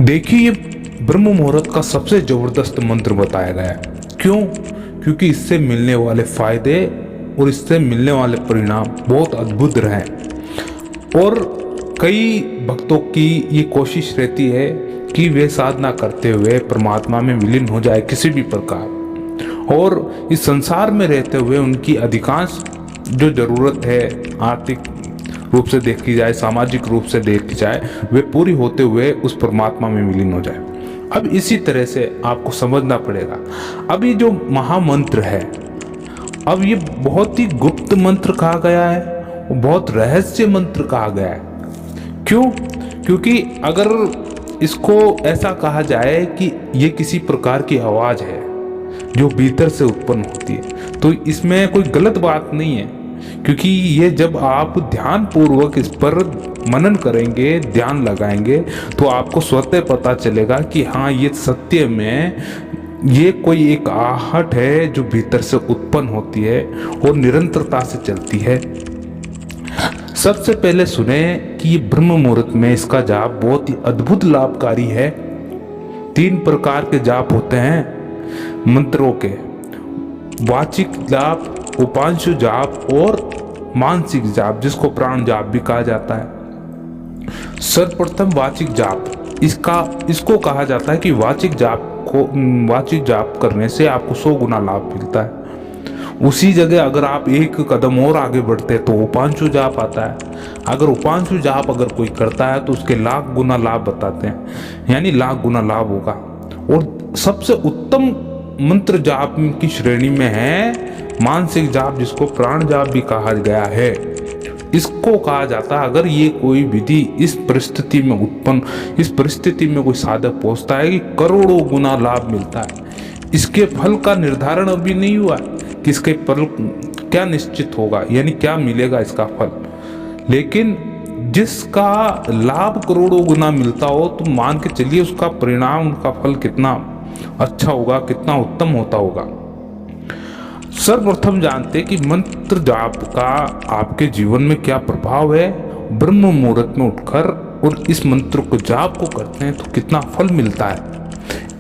देखिए, ये ब्रह्म मुहूर्त का सबसे जबरदस्त मंत्र बताया गया है। क्यों? क्योंकि इससे मिलने वाले फायदे और इससे मिलने वाले परिणाम बहुत अद्भुत रहे। और कई भक्तों की ये कोशिश रहती है कि वे साधना करते हुए परमात्मा में विलीन हो जाए किसी भी प्रकार, और इस संसार में रहते हुए उनकी अधिकांश जो जरूरत है, आर्थिक रूप से देखी जाए, सामाजिक रूप से देखी जाए, वे पूरी होते हुए उस परमात्मा में विलीन हो जाए। अब इसी तरह से आपको समझना पड़ेगा। अब ये जो महामंत्र है, अब ये बहुत ही गुप्त मंत्र कहा गया है, बहुत रहस्य मंत्र कहा गया है। क्यों? क्योंकि अगर इसको ऐसा कहा जाए कि ये किसी प्रकार की आवाज है जो भीतर से उत्पन्न होती है, तो इसमें कोई गलत बात नहीं है। क्योंकि ये जब आप ध्यान पूर्वक इस पर मनन करेंगे, ध्यान लगाएंगे, तो आपको स्वतः पता चलेगा कि हाँ, ये सत्य में ये कोई एक आहट है जो भीतर से उत्पन्न होती है और निरंतरता से चलती है। सबसे पहले सुने कि ये ब्रह्म मुहूर्त में इसका जाप बहुत ही अद्भुत लाभकारी है। 3 प्रकार के जाप होते हैं मंत्रों के: वाचिक जाप, उपांशु जाप और मानसिक जाप, जिसको प्राण जाप भी कहा जाता है। सर्वप्रथम वाचिक जाप, इसको कहा जाता है कि वाचिक जाप करने से आपको 100 गुना लाभ मिलता है। उसी जगह अगर आप एक कदम और आगे बढ़ते हैं तो उपांशु जाप आता है। अगर उपांशु जाप अगर कोई करता है तो उसके लाख गुना लाभ बताते हैं, यानी लाख गुना लाभ होगा। और सबसे उत्तम मंत्र जाप की श्रेणी में है मानसिक जाप, जिसको प्राण जाप भी कहा गया है। इसको कहा जाता है, अगर ये कोई विधि इस परिस्थिति में कोई साधक पहुंचता है कि करोड़ों गुना लाभ मिलता है। इसके फल का निर्धारण अभी नहीं हुआ कि इसके फल क्या निश्चित होगा, यानी क्या मिलेगा इसका फल, लेकिन जिसका लाभ करोड़ों गुना मिलता हो तो मान के चलिए उसका परिणाम, उनका फल कितना अच्छा होगा, कितना उत्तम होता होगा। सर्वप्रथम जानते कि मंत्र जाप का आपके जीवन में क्या प्रभाव है। ब्रह्म मुहूर्त में उठकर और इस मंत्र को जाप को करते हैं तो कितना फल मिलता है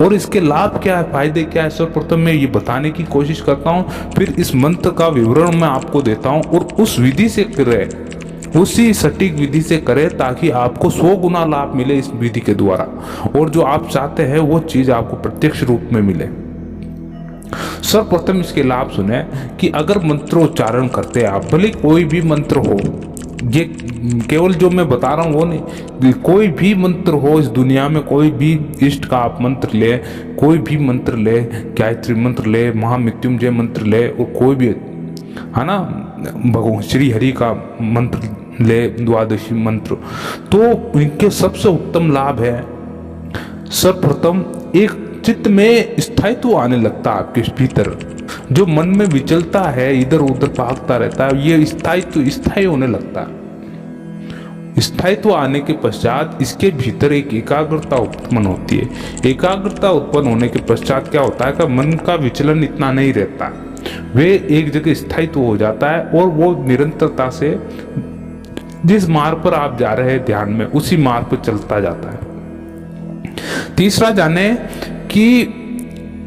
और इसके लाभ क्या है, फायदे क्या है। सर्वप्रथम मैं ये बताने की कोशिश करता हूँ, फिर इस मंत्र का विवरण मैं आपको देता हूँ और उस विधि से करें, उसी सटीक विधि से करें, ताकि आपको 100 गुना लाभ मिले इस विधि के द्वारा, और जो आप चाहते हैं वो चीज आपको प्रत्यक्ष रूप में मिले। सर्वप्रथम इसके लाभ सुने कि अगर मंत्रोच्चारण करते हैं आप, भले कोई भी मंत्र हो, ये केवल जो मैं बता रहा हूँ वो नहीं, कोई भी मंत्र हो इस दुनिया में, कोई भी इष्ट का आप मंत्र ले, कोई भी मंत्र ले, गायत्री मंत्र ले, महामृत्युंजय मंत्र ले, और कोई भी है ना, भगवान श्री हरि का मंत्र ले, द्वादशी मंत्र, तो इनके सबसे उत्तम लाभ है। सर्वप्रथम एक चित्त में स्थायित्व आने लगता है आपके भीतर, जो मन में विचलता है, इधर उधर भागता रहता है, ये स्थायी होने लगता है। स्थायित्व आने के पश्चात इसके भीतर एक एकाग्रता उत्पन्न होती है। एकाग्रता उत्पन्न होने के पश्चात क्या होता है कि मन का विचलन इतना नहीं रहता, वे एक जगह स्थायित्व हो जाता है और वो निरंतरता से जिस मार्ग पर आप जा रहे हैं ध्यान में, उसी मार्ग पर चलता जाता है। तीसरा जाने कि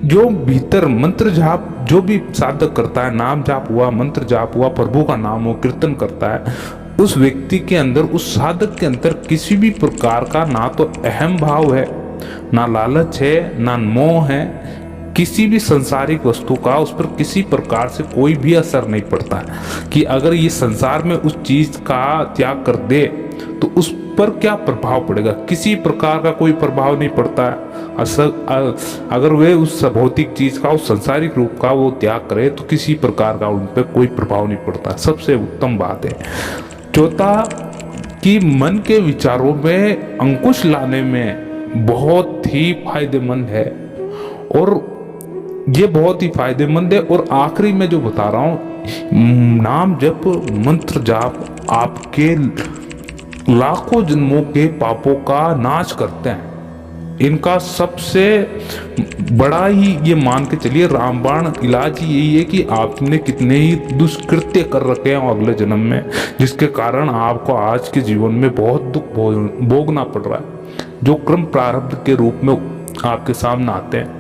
जो भीतर मंत्र जाप जो भी साधक करता है, नाम जाप हुआ, मंत्र जाप हुआ, प्रभु का नाम हो, कीर्तन करता है, उस व्यक्ति के अंदर, उस साधक के अंदर किसी भी प्रकार का ना तो अहम भाव है, ना लालच है, ना मोह है, किसी भी संसारिक वस्तु का उस पर किसी प्रकार से कोई भी असर नहीं पड़ता है कि अगर ये संसार में उस चीज का त्याग कर दे तो उस पर क्या प्रभाव पड़ेगा। किसी प्रकार का कोई प्रभाव नहीं पड़ता है। अगर वे उस भौतिक चीज का, उस संसारिक रूप का वो त्याग करे तो किसी प्रकार का उन पर कोई प्रभाव नहीं पड़ता। सबसे उत्तम बात है। चौथा कि मन के विचारों में अंकुश लाने में बहुत ही फायदेमंद है, और ये बहुत ही फायदेमंद है। और आखिरी में जो बता रहा हूं, नाम जप मंत्र जाप आपके लाखों जन्मों के पापों का नाश करते हैं। इनका सबसे बड़ा ही ये मान के चलिए रामबाण इलाज ही यही है कि आपने कितने ही दुष्कृत्य कर रखे हैं अगले जन्म में, जिसके कारण आपको आज के जीवन में बहुत दुख भोगना पड़ रहा है। जो क्रम प्रारब्ध के रूप में आपके सामने आते हैं,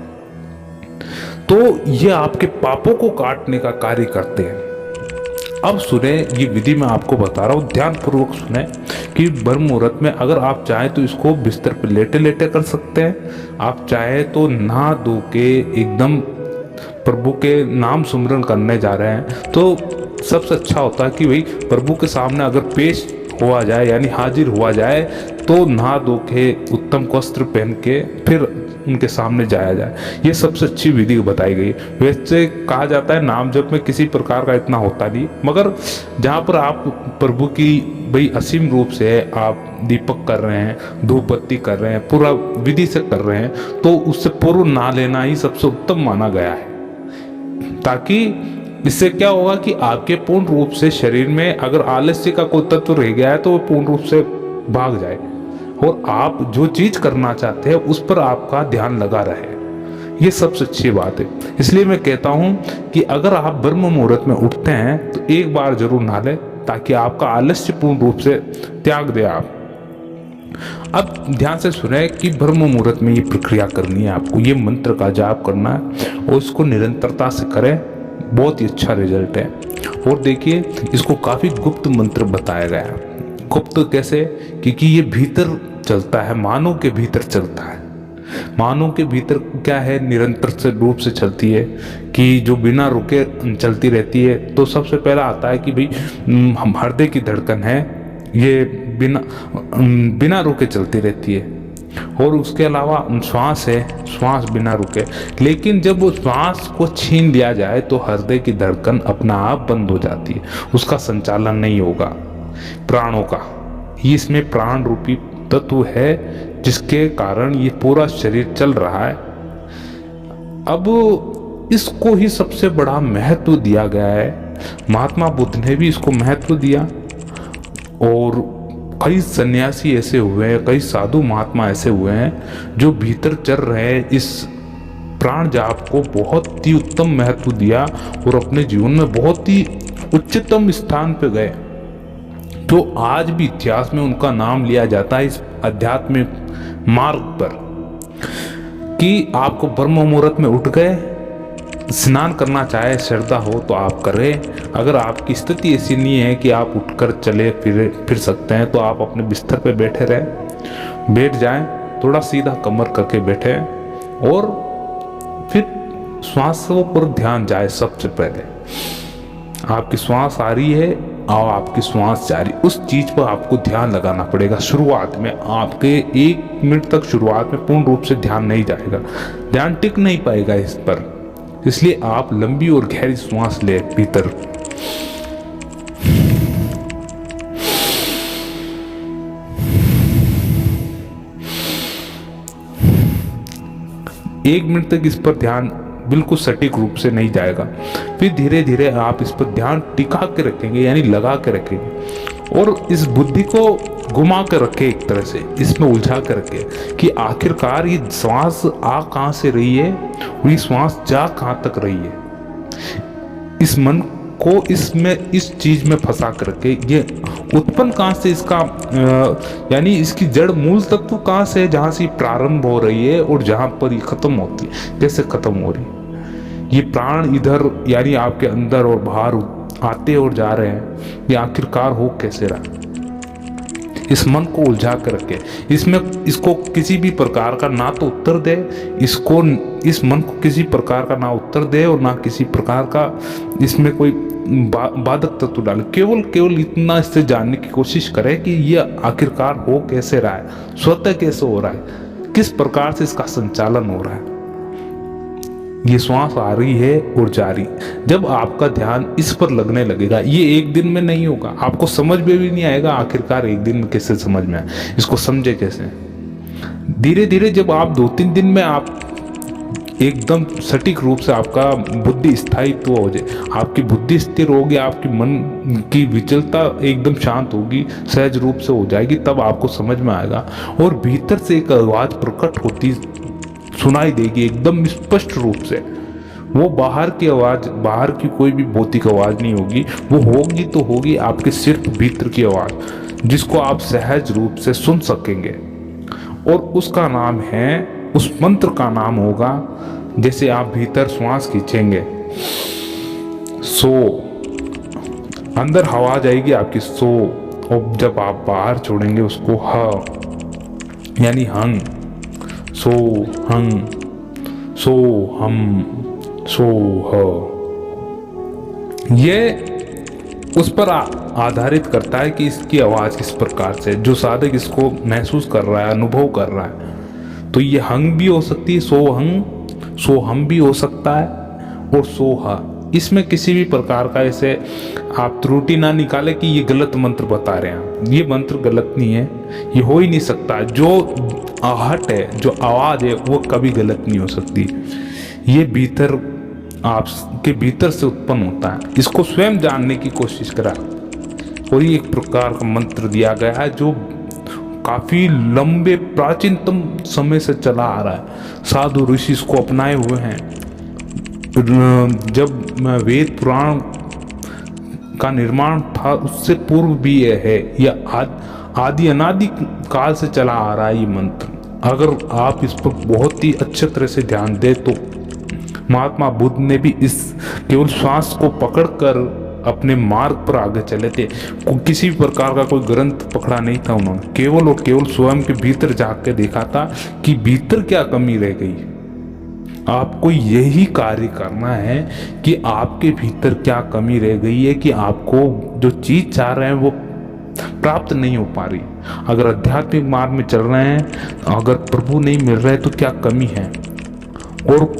तो ये आपके पापों को काटने का कार्य करते हैं। अब सुने, ये विधि मैं आपको बता रहा हूँ, ध्यान पूर्वक सुने कि ब्रह्म मुहूर्त में अगर आप चाहें तो इसको बिस्तर पर लेटे लेटे कर सकते हैं। आप चाहें तो नहा धो के एकदम प्रभु के नाम सुमरन करने जा रहे हैं तो सबसे अच्छा होता है कि भाई प्रभु के सामने अगर पेश हुआ जाए, यानी हाजिर हुआ जाए, तो नहा धो के उत्तम वस्त्र पहन के फिर उनके सामने जाया जाए। ये सबसे अच्छी विधि बताई गई। वैसे कहा जाता है नाम जप में किसी प्रकार का इतना होता नहीं, मगर जहाँ पर आप प्रभु की भाई असीम रूप से आप दीपक कर रहे हैं, धूप बत्ती कर रहे हैं, पूरा विधि से कर रहे हैं, तो उससे पूर्व नहा लेना ही सबसे उत्तम माना गया है। ताकि इससे क्या होगा कि आपके पूर्ण रूप से शरीर में अगर आलस्य का कोई तत्व रह गया है तो वो पूर्ण रूप से भाग जाए और आप जो चीज करना चाहते हैं उस पर आपका ध्यान लगा रहे। ये सबसे अच्छी बात है। इसलिए मैं कहता हूं कि अगर आप ब्रह्म मुहूर्त में उठते हैं तो एक बार जरूर नहा लें, ताकि आपका आलस्य पूर्ण रूप से त्याग दे आप। अब ध्यान से सुने कि ब्रह्म मुहूर्त में ये प्रक्रिया करनी है आपको, ये मंत्र का जाप करना है और इसको निरंतरता से करें, बहुत ही अच्छा रिजल्ट है। और देखिए, इसको काफी गुप्त मंत्र बताया गया है। गुप्त कैसे? क्योंकि ये भीतर चलता है, मानव के भीतर चलता है। मानव के भीतर क्या है, निरंतर से रूप से चलती है कि जो बिना रुके चलती रहती है। तो सबसे पहला आता है कि भाई हम हृदय की धड़कन है, ये बिना रुके चलती रहती है। और उसके अलावा श्वास है, श्वास बिना रुके। लेकिन जब वो श्वास को छीन लिया जाए तो हृदय की धड़कन अपना आप बंद हो जाती है, उसका संचालन नहीं होगा। प्राणों का, ये इसमें प्राण रूपी तत्व है जिसके कारण ये पूरा शरीर चल रहा है। अब इसको ही सबसे बड़ा महत्व दिया गया है। महात्मा बुद्ध ने भी इसको महत्व दिया और कई सन्यासी ऐसे हुए हैं, कई साधु महात्मा ऐसे हुए हैं जो भीतर चल रहे हैं, इस प्राण जाप को बहुत ही उत्तम महत्व दिया और अपने जीवन में बहुत ही उच्चतम स्थान पे गए। तो आज भी इतिहास में उनका नाम लिया जाता है इस आध्यात्मिक मार्ग पर कि आपको ब्रह्म मुहूर्त में उठ गए, स्नान करना चाहे, श्रद्धा हो तो आप करें। अगर आपकी स्थिति ऐसी नहीं है कि आप उठकर चले फिर सकते हैं, तो आप अपने बिस्तर पे बैठे रहें, बैठ जाएं, थोड़ा सीधा कमर करके बैठे और फिर श्वासों पर ध्यान जाए। सबसे पहले आपकी श्वास आ रही है और आपकी श्वास जा रही, उस चीज पर आपको ध्यान लगाना पड़ेगा। शुरुआत में आपके 1 मिनट तक शुरुआत में पूर्ण रूप से ध्यान नहीं जाएगा, ध्यान टिक नहीं पाएगा इस पर। इसलिए आप लंबी और गहरी श्वास ले भीतर। एक मिनट तक इस पर ध्यान बिल्कुल सटीक रूप से नहीं जाएगा। फिर धीरे धीरे आप इस पर ध्यान टिका के रखेंगे, यानी लगा के रखेंगे और इस बुद्धि को घुमा कर रखे, एक तरह से इसमें उलझा कर रखे कि आखिरकार ये श्वास आ कहाँ से रही है और ये श्वास जा कहाँ तक रही है। इस मन को इसमें इस चीज में फंसा कर रखे, ये उत्पन्न कहाँ से, इसका यानी इसकी जड़ मूल तत्व कहाँ से है, जहाँ से प्रारंभ हो रही है और जहाँ पर ये खत्म होती है, कैसे खत्म हो रही है। ये प्राण इधर यानी आपके अंदर और बाहर आते और जा रहे हैं, ये आखिरकार हो कैसे रहा। इस मन को उलझा कर रखे, इसमें इसको किसी भी प्रकार का ना तो उत्तर दे, इसको इस मन को किसी प्रकार का ना उत्तर दे और ना किसी प्रकार का इसमें कोई बाधक तत्व डाले। केवल इतना इससे जानने की कोशिश करे कि ये आखिरकार हो कैसे रहा है, स्वतः कैसे हो रहा है, किस प्रकार से इसका संचालन हो रहा है। ये श्वास आ रही है और जा रही। जब आपका ध्यान इस पर लगने लगेगा, ये एक दिन में नहीं होगा, आपको समझ में भी नहीं आएगा आखिरकार एक दिन में कैसे समझ में आए, इसको समझे कैसे। धीरे धीरे जब आप 2-3 दिन में आप एकदम सटीक रूप से आपका बुद्धि स्थायित्व हो जाए, आपकी बुद्धि स्थिर होगी, आपकी मन की विचलता एकदम शांत होगी, सहज रूप से हो जाएगी, तब आपको समझ में आएगा और भीतर से एक आवाज प्रकट होती सुनाई देगी एकदम स्पष्ट रूप से। वो बाहर की आवाज, बाहर की कोई भी भौतिक आवाज नहीं होगी, वो होगी तो होगी आपके सिर्फ भीतर की आवाज, जिसको आप सहज रूप से सुन सकेंगे। और उसका नाम है, उस मंत्र का नाम होगा, जैसे आप भीतर श्वास खींचेंगे सो, अंदर हवा जाएगी आपकी सो, और जब आप बाहर छोड़ेंगे उसको ह, यानी हंग, सो हंग, सो हम, सो ह। ये उस पर आधारित करता है कि इसकी आवाज किस प्रकार से, जो साधक इसको महसूस कर रहा है, अनुभव कर रहा है। तो ये हंग भी हो सकती है, सो हंग, सो हम भी हो सकता है, और सो ह। इसमें किसी भी प्रकार का ऐसे आप त्रुटि ना निकाले कि ये गलत मंत्र बता रहे हैं। ये मंत्र गलत नहीं है, ये हो ही नहीं सकता। जो आहट है, जो आवाज है, वो कभी गलत नहीं हो सकती। ये भीतर, आपके भीतर से उत्पन्न होता है। इसको स्वयं जानने की कोशिश करा, और ये एक प्रकार का मंत्र दिया गया है जो काफी लंबे प्राचीनतम समय से चला आ रहा है। साधु ऋषि इसको अपनाए हुए हैं। जब वेद पुराण का निर्माण था उससे पूर्व भी यह है, यह आदि अनादि काल से चला आ रहा है ये मंत्र। अगर आप इस पर बहुत ही अच्छे तरह से ध्यान दें तो महात्मा बुद्ध ने भी इस केवल श्वास को पकड़कर अपने मार्ग पर आगे चले थे। किसी भी प्रकार का कोई ग्रंथ पकड़ा नहीं था उन्होंने, केवल और केवल स्वयं के भीतर जाके के देखा था कि भीतर क्या कमी रह गई। आपको यही कार्य करना है कि आपके भीतर क्या कमी रह गई है, कि आपको जो चीज चाह रहे हैं वो प्राप्त नहीं हो पा रही। अगर आध्यात्मिक मार्ग में चल रहे हैं, अगर प्रभु नहीं मिल रहे तो क्या कमी है, और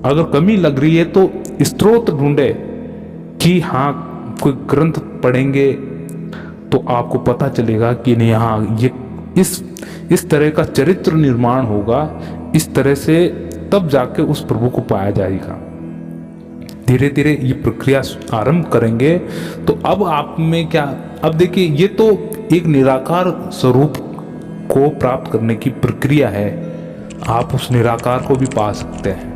अगर कमी लग रही है तो स्रोत ढूंढे कि हाँ कोई ग्रंथ पढ़ेंगे तो आपको पता चलेगा कि नहीं, हाँ ये इस तरह का चरित्र निर्माण होगा, इस तरह से तब जाके उस प्रभु को पाया जाएगा। धीरे धीरे ये प्रक्रिया आरंभ करेंगे तो अब आप में क्या, अब देखिए ये तो एक निराकार स्वरूप को प्राप्त करने की प्रक्रिया है। आप उस निराकार को भी पा सकते हैं।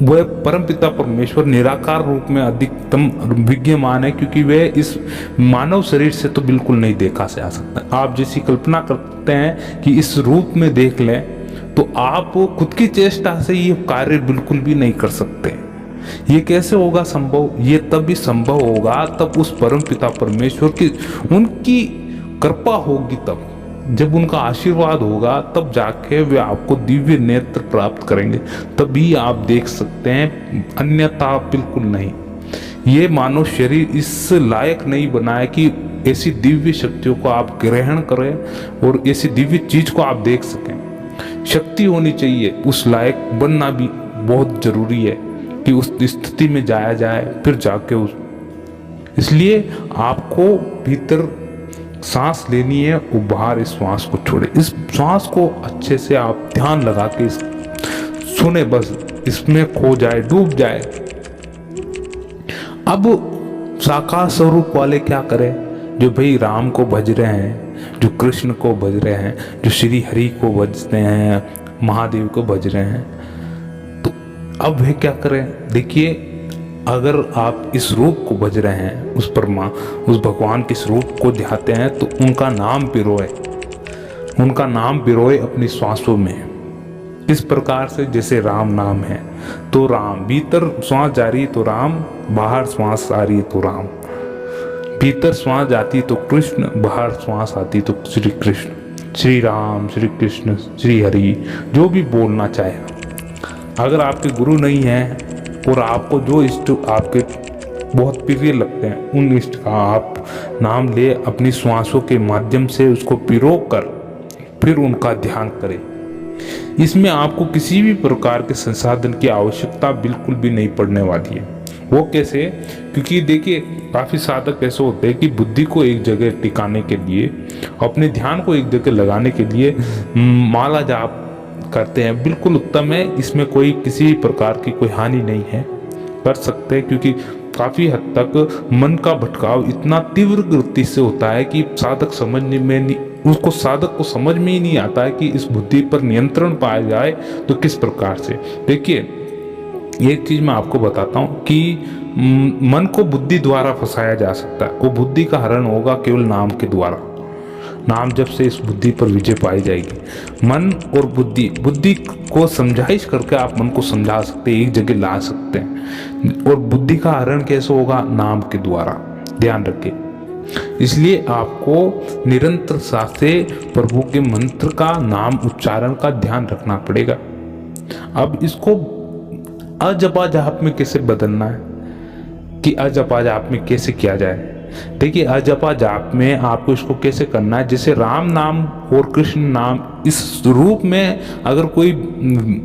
वह परमपिता परमेश्वर निराकार रूप में अधिकतम विद्यमान है, क्योंकि वह इस मानव शरीर से तो बिल्कुल नहीं देखा जा सकता। आप जैसी कल्पना करते हैं कि इस रूप में देख लें, तो आप खुद की चेष्टा से ये कार्य बिल्कुल भी नहीं कर सकते। ये कैसे होगा संभव? ये तब भी संभव होगा तब उस परम पिता परमेश्वर की उनकी कृपा होगी, तब जब उनका आशीर्वाद होगा तब जाके वे आपको दिव्य नेत्र प्राप्त करेंगे, तभी आप देख सकते हैं, अन्यथा बिल्कुल नहीं। ये मानव शरीर इस लायक नहीं बना है कि ऐसी दिव्य शक्तियों को आप ग्रहण करें और ऐसी दिव्य चीज को आप देख सकें। शक्ति होनी चाहिए, उस लायक बनना भी बहुत जरूरी है कि उस स्थिति में जाया जाए, फिर जाके उस, इसलिए आपको भीतर सांस लेनी है और बाहर इस श्वास को छोड़े। इस श्वास को अच्छे से आप ध्यान लगा के सुने, बस इसमें खो जाए, डूब जाए। अब साकार स्वरूप वाले क्या करें? जो भाई राम को भज रहे हैं, जो कृष्ण को भज रहे हैं, जो श्री हरि को भजते हैं, महादेव को भज रहे हैं, तो अब वे क्या करें? देखिए, अगर आप इस रूप को भज रहे हैं, उस भगवान के स्वरूप को ध्याते हैं, तो उनका नाम पिरोए, उनका नाम पिरोए अपनी श्वासों में। इस प्रकार से जैसे राम नाम है तो राम, भीतर श्वास जा रही तो राम, बाहर श्वास आ रही तो राम, भीतर श्वास जाती तो कृष्ण, बाहर श्वास आती तो श्री कृष्ण, श्री राम, श्री कृष्ण, श्री हरि, जो भी बोलना चाहे। अगर आपके गुरु नहीं है और आपको जो इष्ट आपके बहुत प्रिय लगते हैं, उन इष्ट का आप नाम ले, अपनी श्वासों के माध्यम से उसको पिरो कर फिर उनका ध्यान करें। इसमें आपको किसी भी प्रकार के संसाधन की आवश्यकता बिल्कुल भी नहीं पड़ने वाली है। वो कैसे? क्योंकि देखिए, काफी साधक ऐसे होते हैं कि बुद्धि को एक जगह टिकाने के लिए, अपने ध्यान को एक जगह लगाने के लिए माला जाप करते हैं। बिल्कुल उत्तम है, इसमें कोई किसी भी प्रकार की कोई हानि नहीं है, कर सकते हैं। क्योंकि काफी हद तक मन का भटकाव इतना तीव्र गति से होता है कि साधक समझने में नहीं, उसको साधक को समझ में ही नहीं आता है कि इस बुद्धि पर नियंत्रण पाया जाए तो किस प्रकार से। देखिए, एक चीज मैं आपको बताता हूँ कि मन को बुद्धि द्वारा फंसाया जा सकता है। वो बुद्धि का हरण होगा केवल नाम के द्वारा। नाम जप से इस बुद्धि पर विजय पाई जाएगी। मन और बुद्धि को समझाइश करके आप मन को समझा सकते हैं, एक जगह ला सकते हैं। और बुद्धि का हरण कैसे होगा? नाम के द्वारा, ध्यान रखिए। इसलिए आपको निरंतरता से प्रभु के मंत्र का, नाम उच्चारण का ध्यान रखना पड़ेगा। अब इसको अजपा जाप में कैसे बदलना है कि अजपा जाप में कैसे किया जाए? देखिए, अजपा जाप में आपको इसको कैसे करना है, जैसे राम नाम और कृष्ण नाम इस रूप में अगर कोई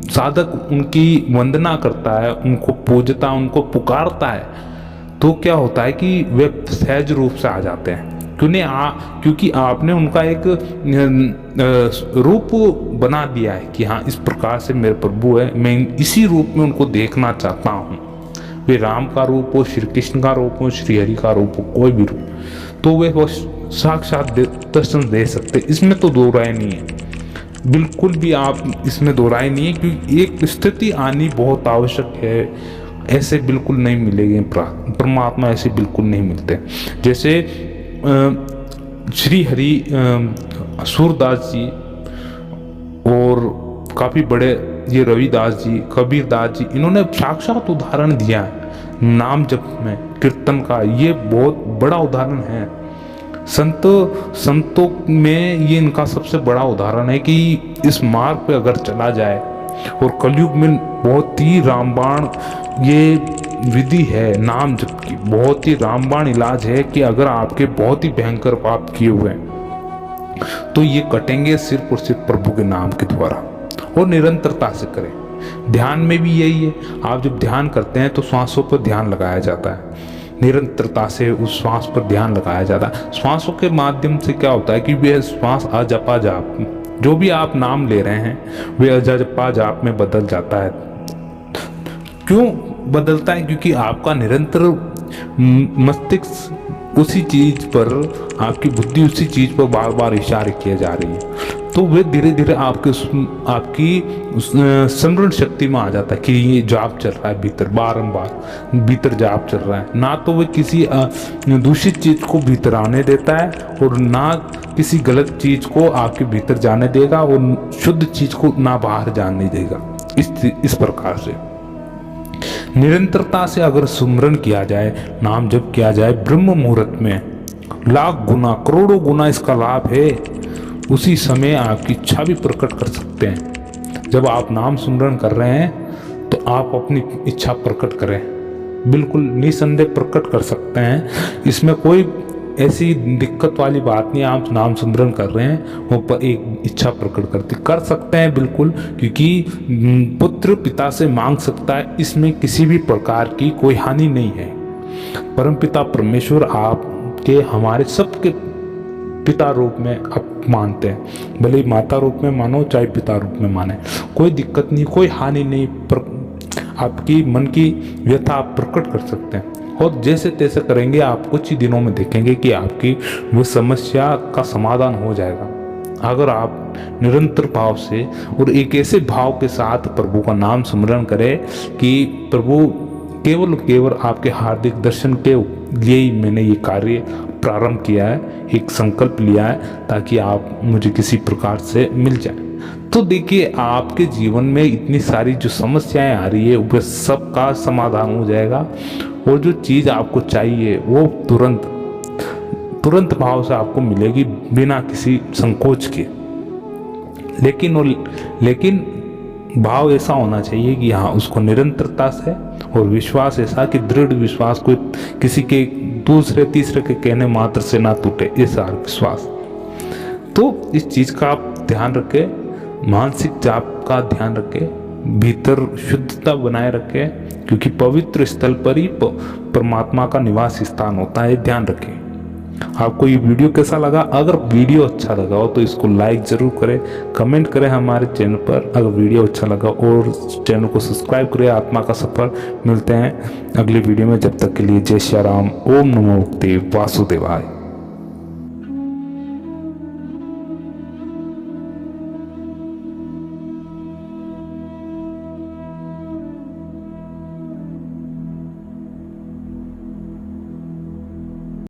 साधक उनकी वंदना करता है, उनको पूजता, उनको पुकारता है, तो क्या होता है कि वे सहज रूप से आ जाते हैं। क्योंकि आपने उनका एक रूप बना दिया है कि हाँ, इस प्रकार से मेरे प्रभु है, मैं इसी रूप में उनको देखना चाहता हूँ। वे राम का रूप हो, श्री कृष्ण का रूप हो, श्री हरि का रूप हो, कोई भी रूप, तो वे वो साक्षात दर्शन दे सकते। इसमें तो दो राय नहीं है, बिल्कुल भी आप इसमें दो राय नहीं है, क्योंकि एक स्थिति आनी बहुत आवश्यक है। ऐसे बिल्कुल नहीं मिलेंगे परमात्मा, ऐसे बिल्कुल नहीं मिलते। जैसे श्री हरि सूरदास जी और काफ़ी बड़े ये रविदास जी, कबीरदास जी, इन्होंने साक्षात उदाहरण दिया है नाम जप में, कीर्तन का। ये बहुत बड़ा उदाहरण है। संतों में ये इनका सबसे बड़ा उदाहरण है कि इस मार्ग पे अगर चला जाए, और कलयुग में बहुत ही रामबाण ये विधि है नाम जप की, बहुत ही रामबाण इलाज है कि अगर आपके बहुत ही भयंकर पाप किए हुए हैं तो ये कटेंगे सिर्फ और सिर्फ प्रभु के नाम के द्वारा। और निरंतरता से करें। ध्यान में भी यही है, आप जब ध्यान करते हैं तो श्वासों पर ध्यान लगाया जाता है, निरंतरता से उस श्वास पर ध्यान लगाया जाता है। श्वासों के माध्यम से क्या होता है कि वह श्वास अजपा जाप, जो भी आप नाम ले रहे हैं, वे अजपा जाप में बदल जाता है। क्यों बदलता है? क्योंकि आपका निरंतर मस्तिष्क उसी चीज पर, आपकी बुद्धि उसी चीज पर बार बार इशारे किए जा रही है, तो वे धीरे धीरे आपकी स्मरण शक्ति में आ जाता है कि ये जाप चल रहा है भीतर, बारंबार भीतर जाप चल रहा है। ना तो वे किसी दूषित चीज को भीतर आने देता है, और ना किसी गलत चीज को आपके भीतर जाने देगा, और शुद्ध चीज को ना बाहर जाने देगा। इस प्रकार से निरंतरता से अगर सुमरन किया जाए, नाम जप किया जाए, ब्रह्म मुहूर्त में लाख गुना, करोड़ों गुना इसका लाभ है। उसी समय आपकी इच्छा भी प्रकट कर सकते हैं। जब आप नाम सुमरन कर रहे हैं तो आप अपनी इच्छा प्रकट करें, बिल्कुल निसंदेह प्रकट कर सकते हैं। इसमें कोई ऐसी दिक्कत वाली बात नहीं। आप नाम सुमरन कर रहे हैं, वो पर एक इच्छा प्रकट कर सकते हैं बिल्कुल, क्योंकि पुत्र पिता से मांग सकता है, इसमें किसी भी प्रकार की कोई हानि नहीं है। परमपिता परमेश्वर आपके, हमारे सबके पिता रूप में आप मानते हैं, भले ही माता रूप में मानो चाहे पिता रूप में माने, कोई दिक्कत नहीं, कोई हानि नहीं। आपकी मन की व्यथा आप प्रकट कर सकते हैं, और जैसे तैसे करेंगे आप कुछ ही दिनों में देखेंगे कि आपकी वो समस्या का समाधान हो जाएगा। अगर आप निरंतर भाव से और एक ऐसे भाव के साथ प्रभु का नाम स्मरण करें कि प्रभु केवल आपके हार्दिक दर्शन के लिए ही मैंने ये कार्य प्रारंभ किया है, एक संकल्प लिया है, ताकि आप मुझे किसी प्रकार से मिल जाए। तो देखिए, आपके जीवन में इतनी सारी जो समस्याएं आ रही है वह सबका समाधान हो जाएगा, और जो चीज़ आपको चाहिए वो तुरंत भाव से आपको मिलेगी, बिना किसी संकोच के। लेकिन भाव ऐसा होना चाहिए कि हाँ, उसको निरंतरता से, और विश्वास ऐसा कि दृढ़ विश्वास, कोई किसी के दूसरे तीसरे के कहने मात्र से ना टूटे, ऐसा विश्वास। तो इस चीज का आप ध्यान रखें, मानसिक जाप का ध्यान रखें, भीतर शुद्धता बनाए रखें, क्योंकि पवित्र स्थल पर ही परमात्मा का निवास स्थान होता है, ध्यान रखें। आपको ये वीडियो कैसा लगा? अगर वीडियो अच्छा लगा हो तो इसको लाइक जरूर करें, कमेंट करें हमारे चैनल पर अगर वीडियो अच्छा लगा, और चैनल को सब्सक्राइब करें। आत्मा का सफर। मिलते हैं अगले वीडियो में, जब तक के लिए जय श्री राम। ओम नमो भगवते वासुदेवाय।